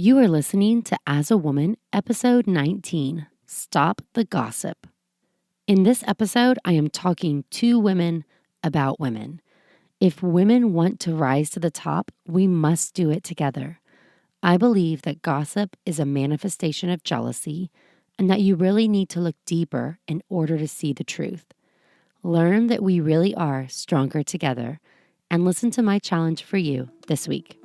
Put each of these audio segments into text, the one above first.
You are listening to As a Woman, episode 19, Stop the Gossip. In this episode, I am talking to women about women. If women want to rise to the top, we must do it together. I believe that gossip is a manifestation of jealousy and that you really need to look deeper in order to see the truth. Learn that we really are stronger together and listen to my challenge for you this week.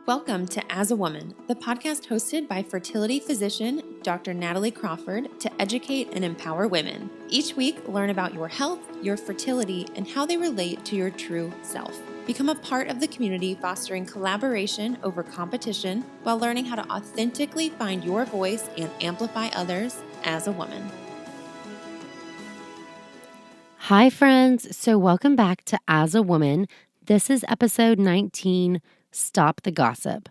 Welcome to As a Woman, the podcast hosted by fertility physician Dr. Natalie Crawford to educate and empower women. Each week, learn about your health, your fertility, and how they relate to your true self. Become a part of the community fostering collaboration over competition while learning how to authentically find your voice and amplify others as a woman. Hi, friends. So welcome back to As a Woman. This is episode 19, Stop the Gossip.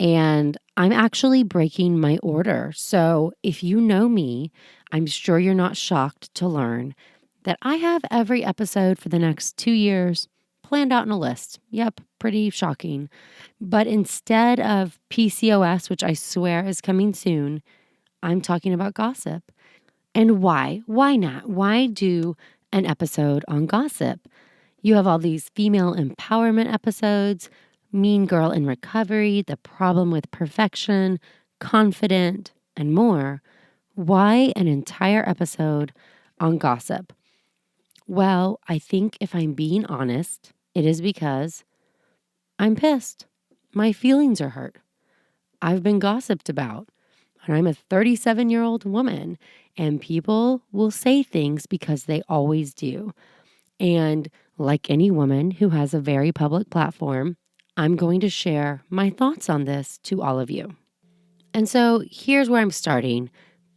And I'm actually breaking my order. So if you know me, I'm sure you're not shocked to learn that I have every episode for the next 2 years planned out in a list. Yep, pretty shocking. But instead of PCOS, which I swear is coming soon, I'm talking about gossip. And why? Why not? Why do an episode on gossip? You have all these female empowerment episodes, Mean Girl in Recovery, The Problem with Perfection, Confident, and more. Why an entire episode on gossip? Well, I think if I'm being honest, it is because I'm pissed. My feelings are hurt. I've been gossiped about, and I'm a 37-year-old woman, and people will say things because they always do. And like any woman who has a very public platform, I'm going to share my thoughts on this to all of you. And so here's where I'm starting.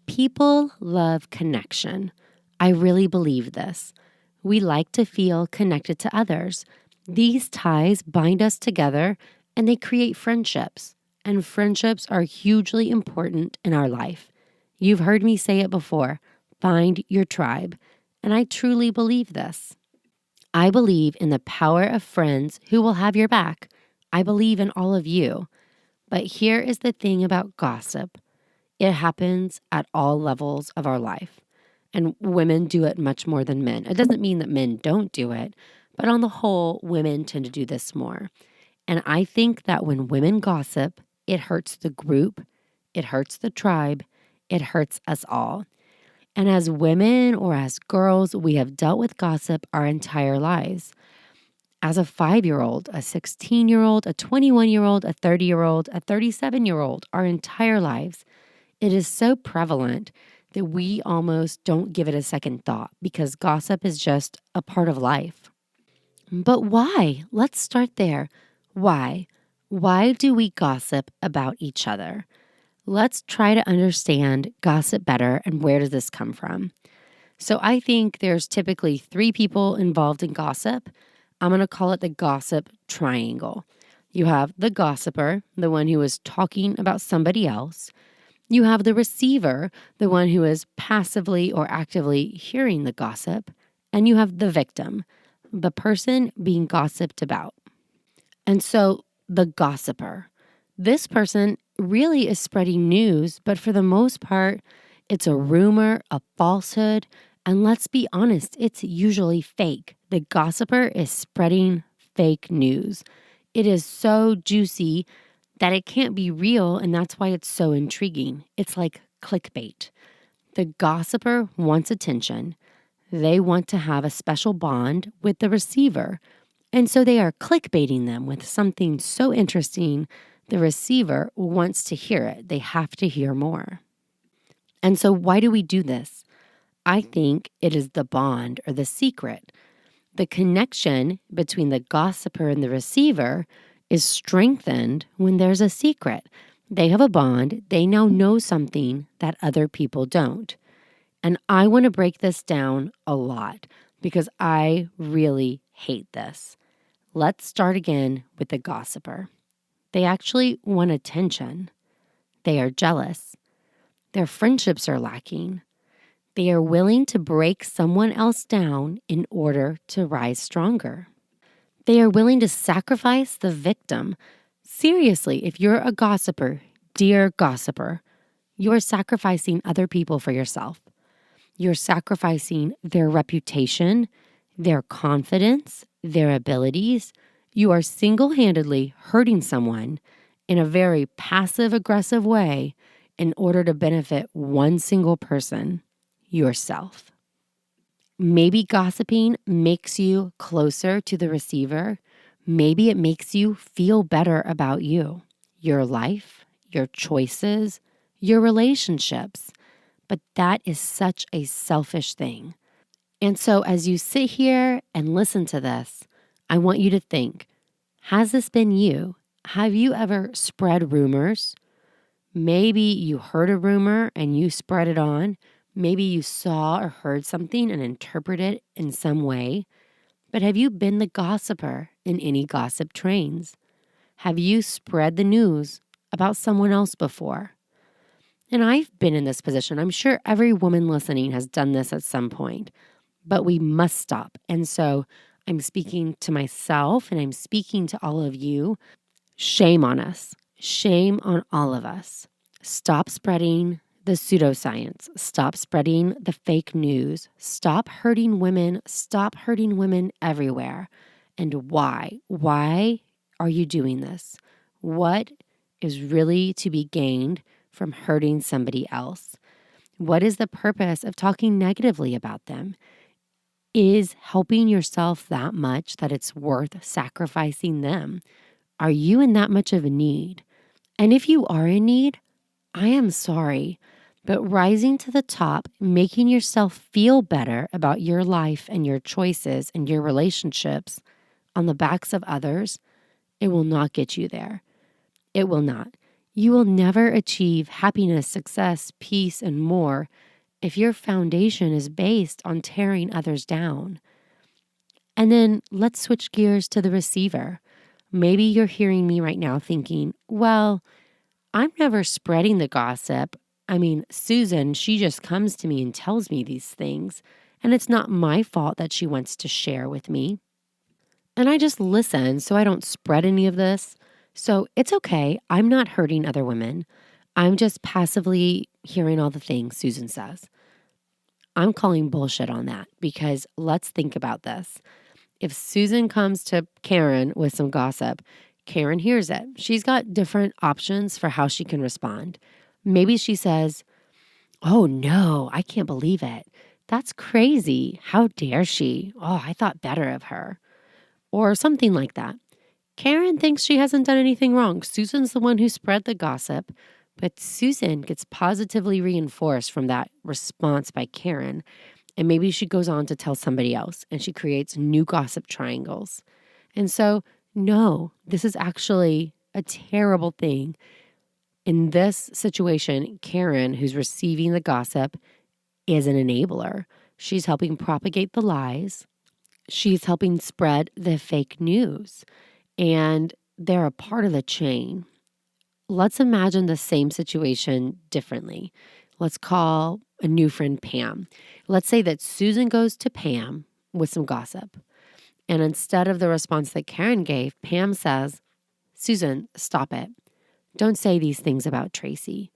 People love connection. I really believe this. We like to feel connected to others. These ties bind us together and they create friendships. And friendships are hugely important in our life. You've heard me say it before, find your tribe. And I truly believe this. I believe in the power of friends who will have your back. I believe in all of you. But here is the thing about gossip. It happens at all levels of our life. And women do it much more than men. It doesn't mean that men don't do it, but on the whole, women tend to do this more. And I think that when women gossip, it hurts the group, it hurts the tribe, it hurts us all. And as women or as girls, we have dealt with gossip our entire lives. As a 5-year-old, a 16-year-old, a 21-year-old, a 30-year-old, a 37-year-old, our entire lives, it is so prevalent that we almost don't give it a second thought because gossip is just a part of life. But why? Let's start there. Why? Why do we gossip about each other? Let's try to understand gossip better and where does this come from? So I think there's typically 3 people involved in gossip. I'm going to call it the gossip triangle. You have the gossiper, the one who is talking about somebody else. You have the receiver, the one who is passively or actively hearing the gossip. And you have the victim, the person being gossiped about. And so the gossiper, this person really is spreading news, but for the most part, it's a rumor, a falsehood, and let's be honest, it's usually fake. The gossiper is spreading fake news. It is so juicy that it can't be real, and that's why it's so intriguing. It's like clickbait. The gossiper wants attention. They want to have a special bond with the receiver, and so they are clickbaiting them with something so interesting. The receiver wants to hear it. They have to hear more. And so why do we do this? I think it is the bond or the secret. The connection between the gossiper and the receiver is strengthened when there's a secret. They have a bond. They now know something that other people don't. And I want to break this down a lot because I really hate this. Let's start again with the gossiper. They actually want attention. They are jealous. Their friendships are lacking. They are willing to break someone else down in order to rise stronger. They are willing to sacrifice the victim Seriously, if you're a gossiper, dear gossiper, you're sacrificing other people for yourself. You're sacrificing their reputation, their confidence, their abilities. You are single-handedly hurting someone in a very passive-aggressive way in order to benefit one single person, yourself. Maybe gossiping makes you closer to the receiver. Maybe it makes you feel better about you, your life, your choices, your relationships. But that is such a selfish thing. And so as you sit here and listen to this, I want you to think, has this been you? Have you ever spread rumors? Maybe you heard a rumor and you spread it on. Maybe you saw or heard something and interpreted it in some way. But have you been the gossiper in any gossip trains? Have you spread the news about someone else before? And I've been in this position. I'm sure every woman listening has done this at some point, but we must stop. And so I'm speaking to myself and I'm speaking to all of you. Shame on us. Shame on all of us. Stop spreading the pseudoscience. Stop spreading the fake news. Stop hurting women. Stop hurting women everywhere. And why? Why are you doing this? What is really to be gained from hurting somebody else? What is the purpose of talking negatively about them? Is helping yourself that much that it's worth sacrificing them? Are you in that much of a need? And if you are in need, I am sorry, but rising to the top, making yourself feel better about your life and your choices and your relationships on the backs of others, it will not get you there. It will not. You will never achieve happiness, success, peace, and more if your foundation is based on tearing others down. And then let's switch gears to the receiver. Maybe you're hearing me right now thinking, well, I'm never spreading the gossip. I mean, Susan, she just comes to me and tells me these things, and it's not my fault that she wants to share with me. And I just listen so I don't spread any of this. So it's okay. I'm not hurting other women. I'm just passively hearing all the things Susan says. I'm calling bullshit on that because let's think about this. If Susan comes to Karen with some gossip, Karen hears it. She's got different options for how she can respond. Maybe she says, "Oh no, I can't believe it. That's crazy. How dare she? Oh, I thought better of her." Or something like that. Karen thinks she hasn't done anything wrong. Susan's the one who spread the gossip, but Susan gets positively reinforced from that response by Karen. And maybe she goes on to tell somebody else and she creates new gossip triangles. And so, no, this is actually a terrible thing. In this situation, Karen, who's receiving the gossip, is an enabler. She's helping propagate the lies. She's helping spread the fake news. And they're a part of the chain. Let's imagine the same situation differently. Let's call a new friend Pam. Let's say that Susan goes to Pam with some gossip. And instead of the response that Karen gave, Pam says, "Susan, stop it. Don't say these things about Tracy.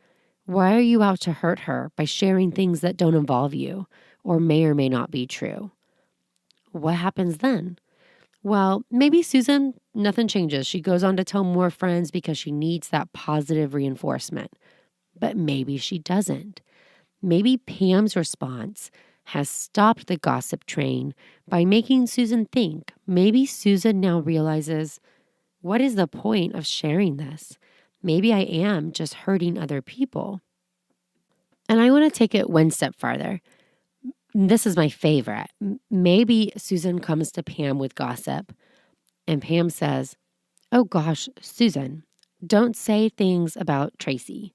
Why are you out to hurt her by sharing things that don't involve you or may not be true?" What happens then? Well, maybe Susan, nothing changes. She goes on to tell more friends because she needs that positive reinforcement. But maybe she doesn't. Maybe Pam's response has stopped the gossip train by making Susan think. Maybe Susan now realizes, what is the point of sharing this? Maybe I am just hurting other people. And I want to take it one step farther. This is my favorite. Maybe Susan comes to Pam with gossip and Pam says, "Oh gosh, Susan, don't say things about Tracy.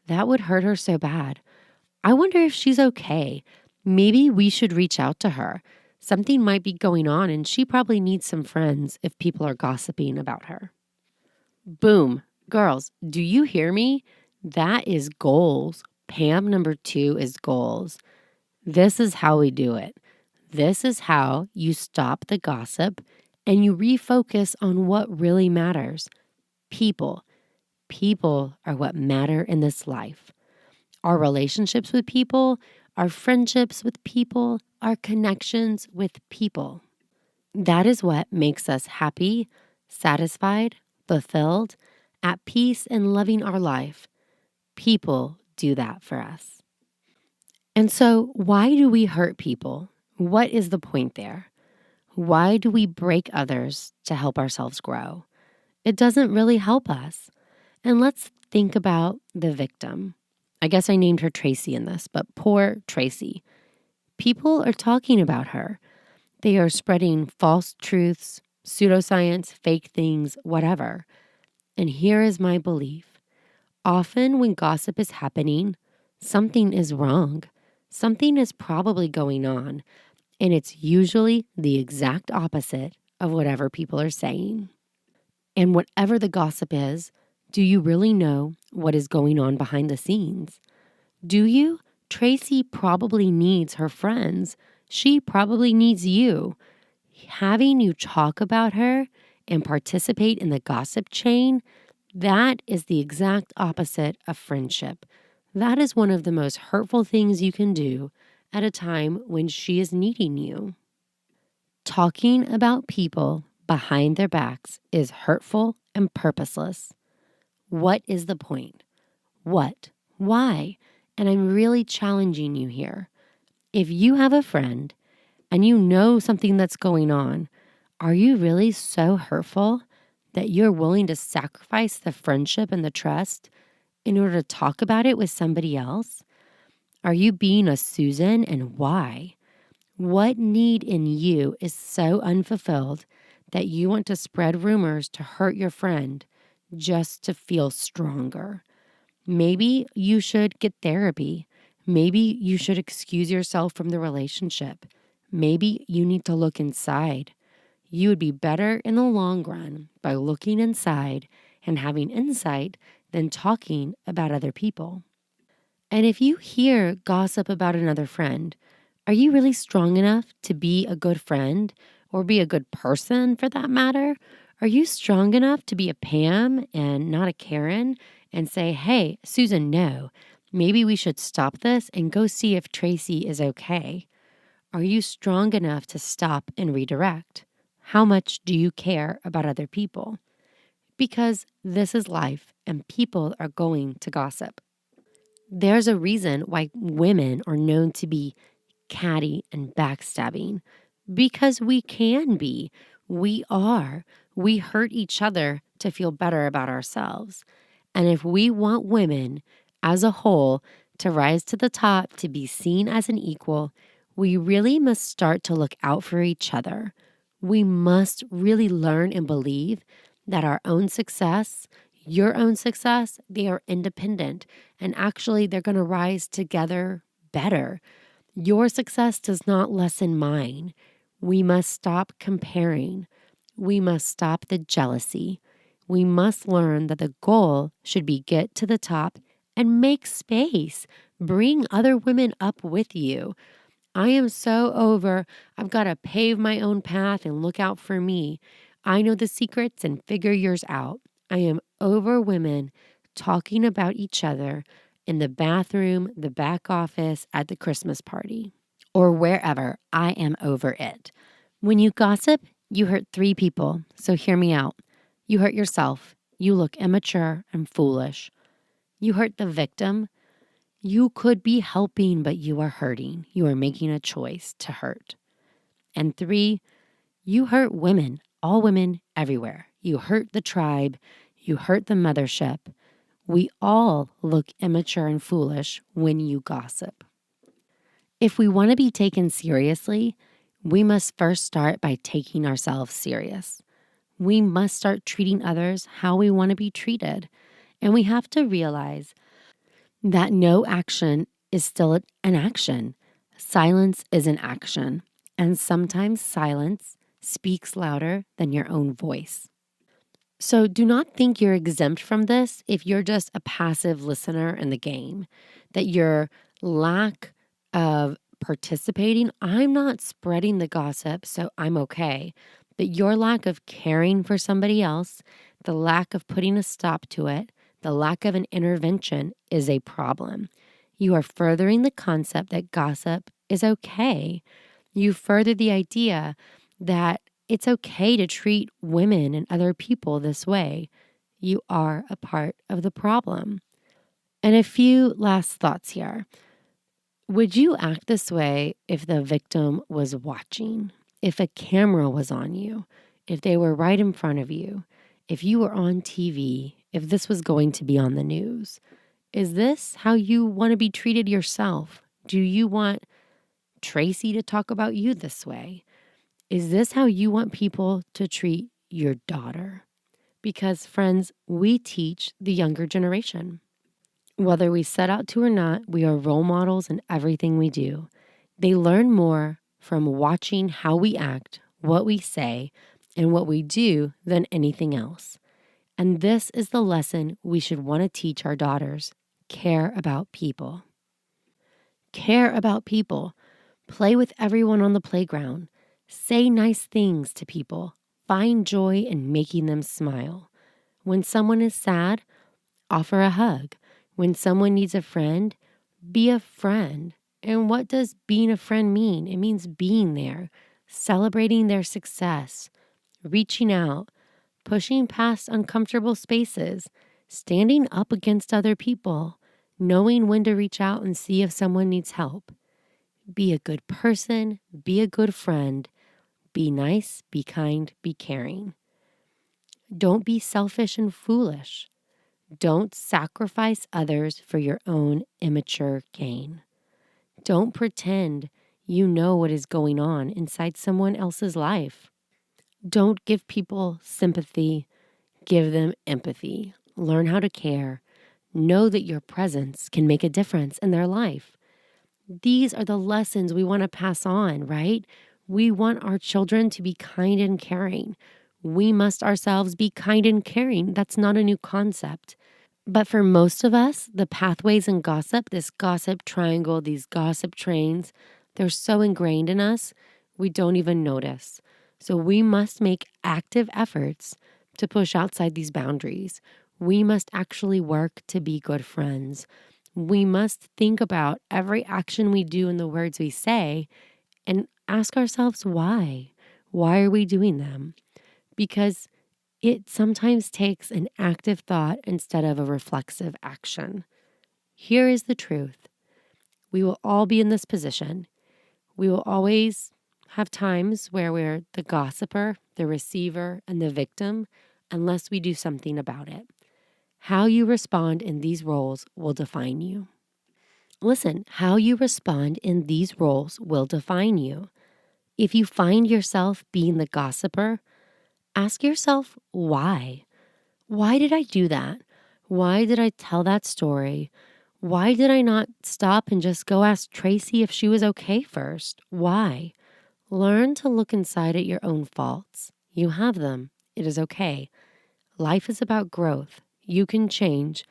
That would hurt her so bad. I wonder if she's okay. Maybe we should reach out to her. Something might be going on and she probably needs some friends if people are gossiping about her." Boom. Girls, do you hear me? That is goals. Pam number 2 is goals. This is how we do it. This is how you stop the gossip and you refocus on what really matters. People. People are what matter in this life. Our relationships with people, our friendships with people, our connections with people. That is what makes us happy, satisfied, fulfilled, at peace, and loving our life. People do that for us. And so, why do we hurt people? What is the point there? Why do we break others to help ourselves grow? It doesn't really help us. And let's think about the victim. I guess I named her Tracy in this, but poor Tracy. People are talking about her. They are spreading false truths, pseudoscience, fake things, whatever. And here is my belief. Often when gossip is happening, something is wrong. Something is probably going on. And it's usually the exact opposite of whatever people are saying. And whatever the gossip is, do you really know what is going on behind the scenes? Do you? Tracy probably needs her friends. She probably needs you. Having you talk about her and participate in the gossip chain, that is the exact opposite of friendship. That is one of the most hurtful things you can do at a time when she is needing you. Talking about people behind their backs is hurtful and purposeless. What is the point? What? Why? And I'm really challenging you here. If you have a friend and you know something that's going on, are you really so hurtful that you're willing to sacrifice the friendship and the trust in order to talk about it with somebody else? Are you being a Susan, and why? What need in you is so unfulfilled that you want to spread rumors to hurt your friend just to feel stronger? Maybe you should get therapy. Maybe you should excuse yourself from the relationship. Maybe you need to look inside. You would be better in the long run by looking inside and having insight than talking about other people. And if you hear gossip about another friend, are you really strong enough to be a good friend or be a good person for that matter? Are you strong enough to be a Pam and not a Karen and say, hey, Susan, no, maybe we should stop this and go see if Tracy is okay? Are you strong enough to stop and redirect? How much do you care about other people? Because this is life and people are going to gossip. There's a reason why women are known to be catty and backstabbing, because we can be. We are. We hurt each other to feel better about ourselves. And if we want women as a whole to rise to the top, to be seen as an equal, we really must start to look out for each other. We must really learn and believe that our own success, your own success, they are independent, and actually they're going to rise together better. Your success does not lessen mine. We must stop comparing. We must stop the jealousy. We must learn that the goal should be get to the top and make space. Bring other women up with you. I am so over, I've got to pave my own path and look out for me. I know the secrets and figure yours out. I am over women talking about each other in the bathroom, the back office, at the Christmas party, or wherever. I am over it. When you gossip, you hurt three people, so hear me out. You hurt yourself. You look immature and foolish. You hurt the victim. You could be helping, but you are hurting. You are making a choice to hurt. And three, you hurt women, all women everywhere. You hurt the tribe. You hurt the mothership. We all look immature and foolish when you gossip. If we want to be taken seriously, we must first start by taking ourselves serious. We must start treating others how we want to be treated. And we have to realize that no action is still an action. Silence is an action. And sometimes silence speaks louder than your own voice. So do not think you're exempt from this if you're just a passive listener in the game, that your lack of participating, I'm not spreading the gossip, so I'm okay. that your lack of caring for somebody else, the lack of putting a stop to it, the lack of an intervention is a problem. You are furthering the concept that gossip is okay. You further the idea that it's okay to treat women and other people this way. You are a part of the problem. And a few last thoughts here. Would you act this way if the victim was watching? If a camera was on you? If they were right in front of you? If you were on TV? If this was going to be on the news? Is this how you want to be treated yourself? Do you want Tracy to talk about you this way? Is this how you want people to treat your daughter? Because, friends, we teach the younger generation. Whether we set out to or not, we are role models in everything we do. They learn more from watching how we act, what we say, and what we do than anything else. And this is the lesson we should want to teach our daughters. Care about people. Care about people. Play with everyone on the playground. Say nice things to people. Find joy in making them smile. When someone is sad, offer a hug. When someone needs a friend, be a friend. And what does being a friend mean? It means being there, celebrating their success, reaching out, pushing past uncomfortable spaces, standing up against other people, knowing when to reach out and see if someone needs help. Be a good person, be a good friend, be nice, be kind, be caring. Don't be selfish and foolish. Don't sacrifice others for your own immature gain. Don't pretend you know what is going on inside someone else's life. Don't give people sympathy, give them empathy. Learn how to care. Know that your presence can make a difference in their life. These are the lessons we want to pass on, right? We want our children to be kind and caring. We must ourselves be kind and caring. That's not a new concept. But for most of us, the pathways in gossip, this gossip triangle, these gossip trains, they're so ingrained in us, we don't even notice. So we must make active efforts to push outside these boundaries. We must actually work to be good friends. We must think about every action we do and the words we say and ask ourselves why. Why are we doing them? Because it sometimes takes an active thought instead of a reflexive action. Here is the truth. We will all be in this position. We will always have times where we're the gossiper, the receiver, and the victim, unless we do something about it. How you respond in these roles will define you. Listen, how you respond in these roles will define you. If you find yourself being the gossiper, ask yourself why. Why did I do that? Why did I tell that story? Why did I not stop and just go ask Tracy if she was okay first? Why? Learn to look inside at your own faults. You have them. It is okay. Life is about growth. You can change.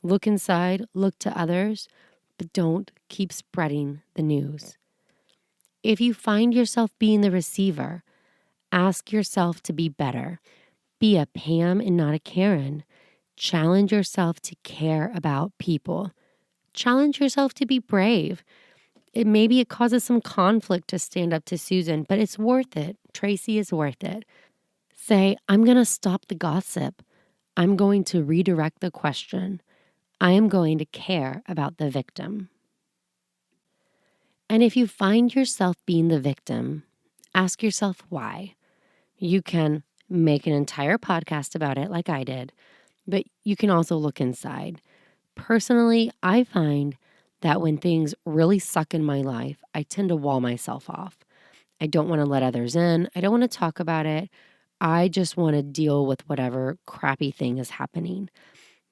Look inside, look to others, but don't keep spreading the news. If you find yourself being the receiver, ask yourself to be better. Be a Pam and not a Karen. Challenge yourself to care about people. Challenge yourself to be brave. Maybe it causes some conflict to stand up to Susan, but it's worth it. Tracy is worth it. Say, I'm going to stop the gossip. I'm going to redirect the question. I am going to care about the victim. And if you find yourself being the victim, ask yourself why. You can make an entire podcast about it like I did, but you can also look inside. Personally, I find that when things really suck in my life, I tend to wall myself off. I don't want to let others in. I don't want to talk about it. I just want to deal with whatever crappy thing is happening.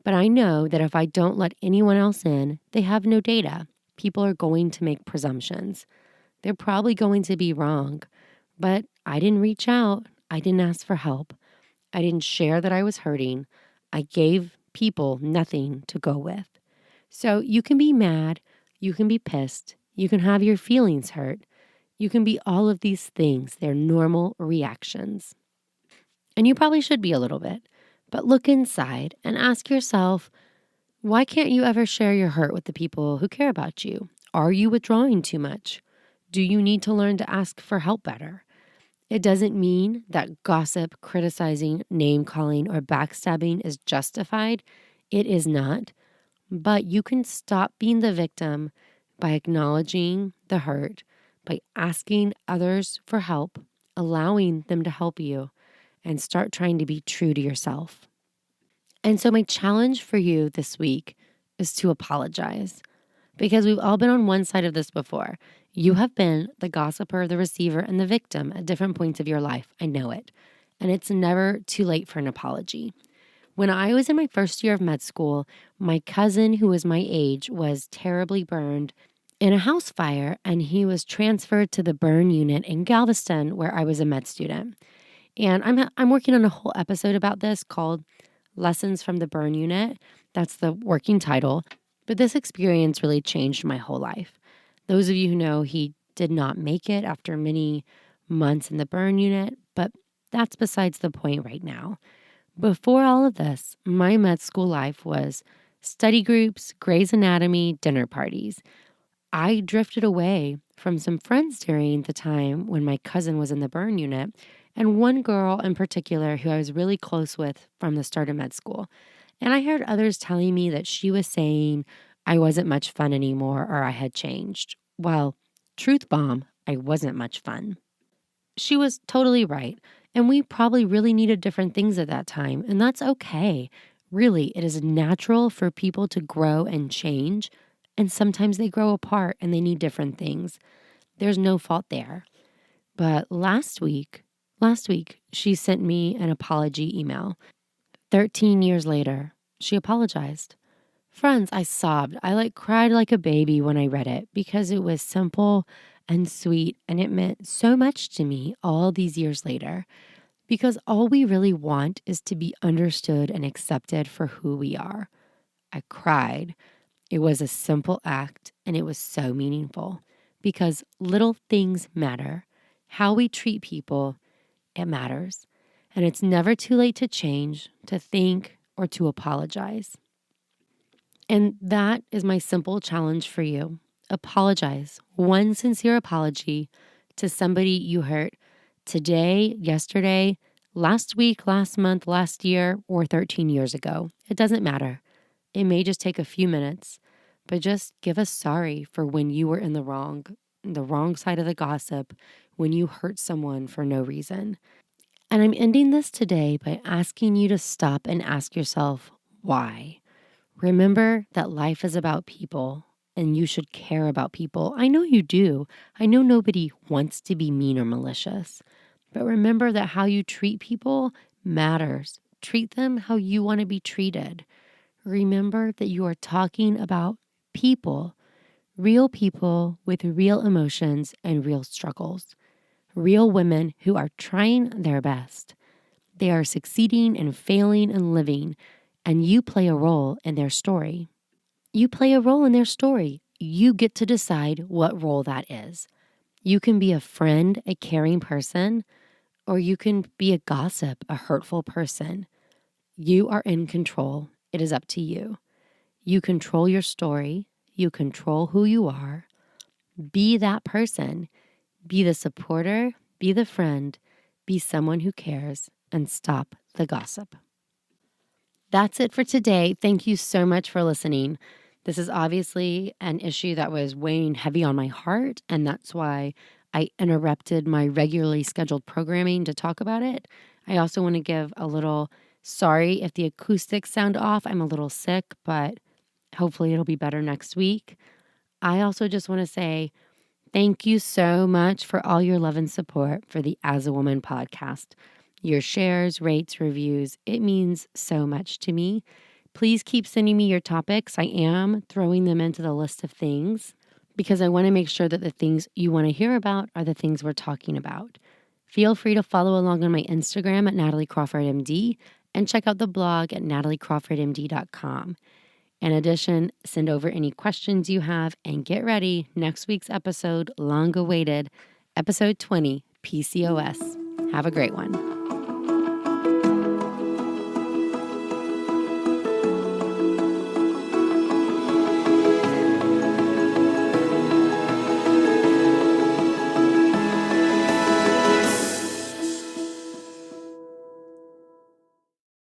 But I know that if I don't let anyone else in, they have no data. People are going to make presumptions. They're probably going to be wrong. But I didn't reach out. I didn't ask for help. I didn't share that I was hurting. I gave people nothing to go with. So you can be mad. You can be pissed. You can have your feelings hurt. You can be all of these things. They're normal reactions. And you probably should be a little bit. But look inside and ask yourself, why can't you ever share your hurt with the people who care about you? Are you withdrawing too much? Do you need to learn to ask for help better? It doesn't mean that gossip, criticizing, name calling, or backstabbing is justified. It is not. But you can stop being the victim by acknowledging the hurt, by asking others for help, allowing them to help you, and start trying to be true to yourself. And so, my challenge for you this week is to apologize, because we've all been on one side of this before. You have been the gossiper, the receiver, and the victim at different points of your life. I know it. And it's never too late for an apology. When I was in my first year of med school, my cousin, who was my age, was terribly burned in a house fire, and he was transferred to the burn unit in Galveston, where I was a med student. And I'm working on a whole episode about this called Lessons from the Burn Unit. That's the working title. But this experience really changed my whole life. Those of you who know, he did not make it after many months in the burn unit, but that's besides the point right now. Before all of this, my med school life was study groups, Grey's Anatomy, dinner parties. I drifted away from some friends during the time when my cousin was in the burn unit, and one girl in particular who I was really close with from the start of med school. And I heard others telling me that she was saying I wasn't much fun anymore or I had changed. Well, truth bomb, I wasn't much fun. She was totally right. And we probably really needed different things at that time. And that's okay. Really, it is natural for people to grow and change. And sometimes they grow apart and they need different things. There's no fault there. But last week, she sent me an apology email. 13 years later, she apologized. Friends, I sobbed. I cried like a baby when I read it because it was simple and sweet, and it meant so much to me all these years later. Because all we really want is to be understood and accepted for who we are. I cried. It was a simple act, and it was so meaningful because little things matter. How we treat people, it matters. And it's never too late to change, to think, or to apologize. And that is my simple challenge for you. Apologize. One sincere apology to somebody you hurt today, yesterday, last week, last month, last year, or 13 years ago. It doesn't matter. It may just take a few minutes, but just give us sorry for when you were in the wrong side of the gossip, when you hurt someone for no reason. And I'm ending this today by asking you to stop and ask yourself, why? Remember that life is about people and you should care about people. I know you do. I know nobody wants to be mean or malicious. But remember that how you treat people matters. Treat them how you want to be treated. Remember that you are talking about people with real emotions and real struggles. Real women who are trying their best. They are succeeding and failing and living, and you play a role in their story. You play a role in their story. You get to decide what role that is. You can be a friend, a caring person, or you can be a gossip, a hurtful person. You are in control. It is up to you. You control your story. You control who you are. Be that person. Be the supporter. Be the friend. Be someone who cares, and stop the gossip. That's it for today. Thank you so much for listening. This is obviously an issue that was weighing heavy on my heart, and that's why I interrupted my regularly scheduled programming to talk about it. I also want to give a little sorry if the acoustics sound off. I'm a little sick, but hopefully it'll be better next week. I also just want to say thank you so much for all your love and support for the As a Woman podcast. Your shares, rates, reviews, it means so much to me. Please keep sending me your topics. I am throwing them into the list of things because I want to make sure that the things you want to hear about are the things we're talking about. Feel free to follow along on my Instagram at nataliecrawfordmd and check out the blog at nataliecrawfordmd.com. In addition, send over any questions you have and get ready. Next week's episode, long awaited, episode 20, PCOS. Have a great one.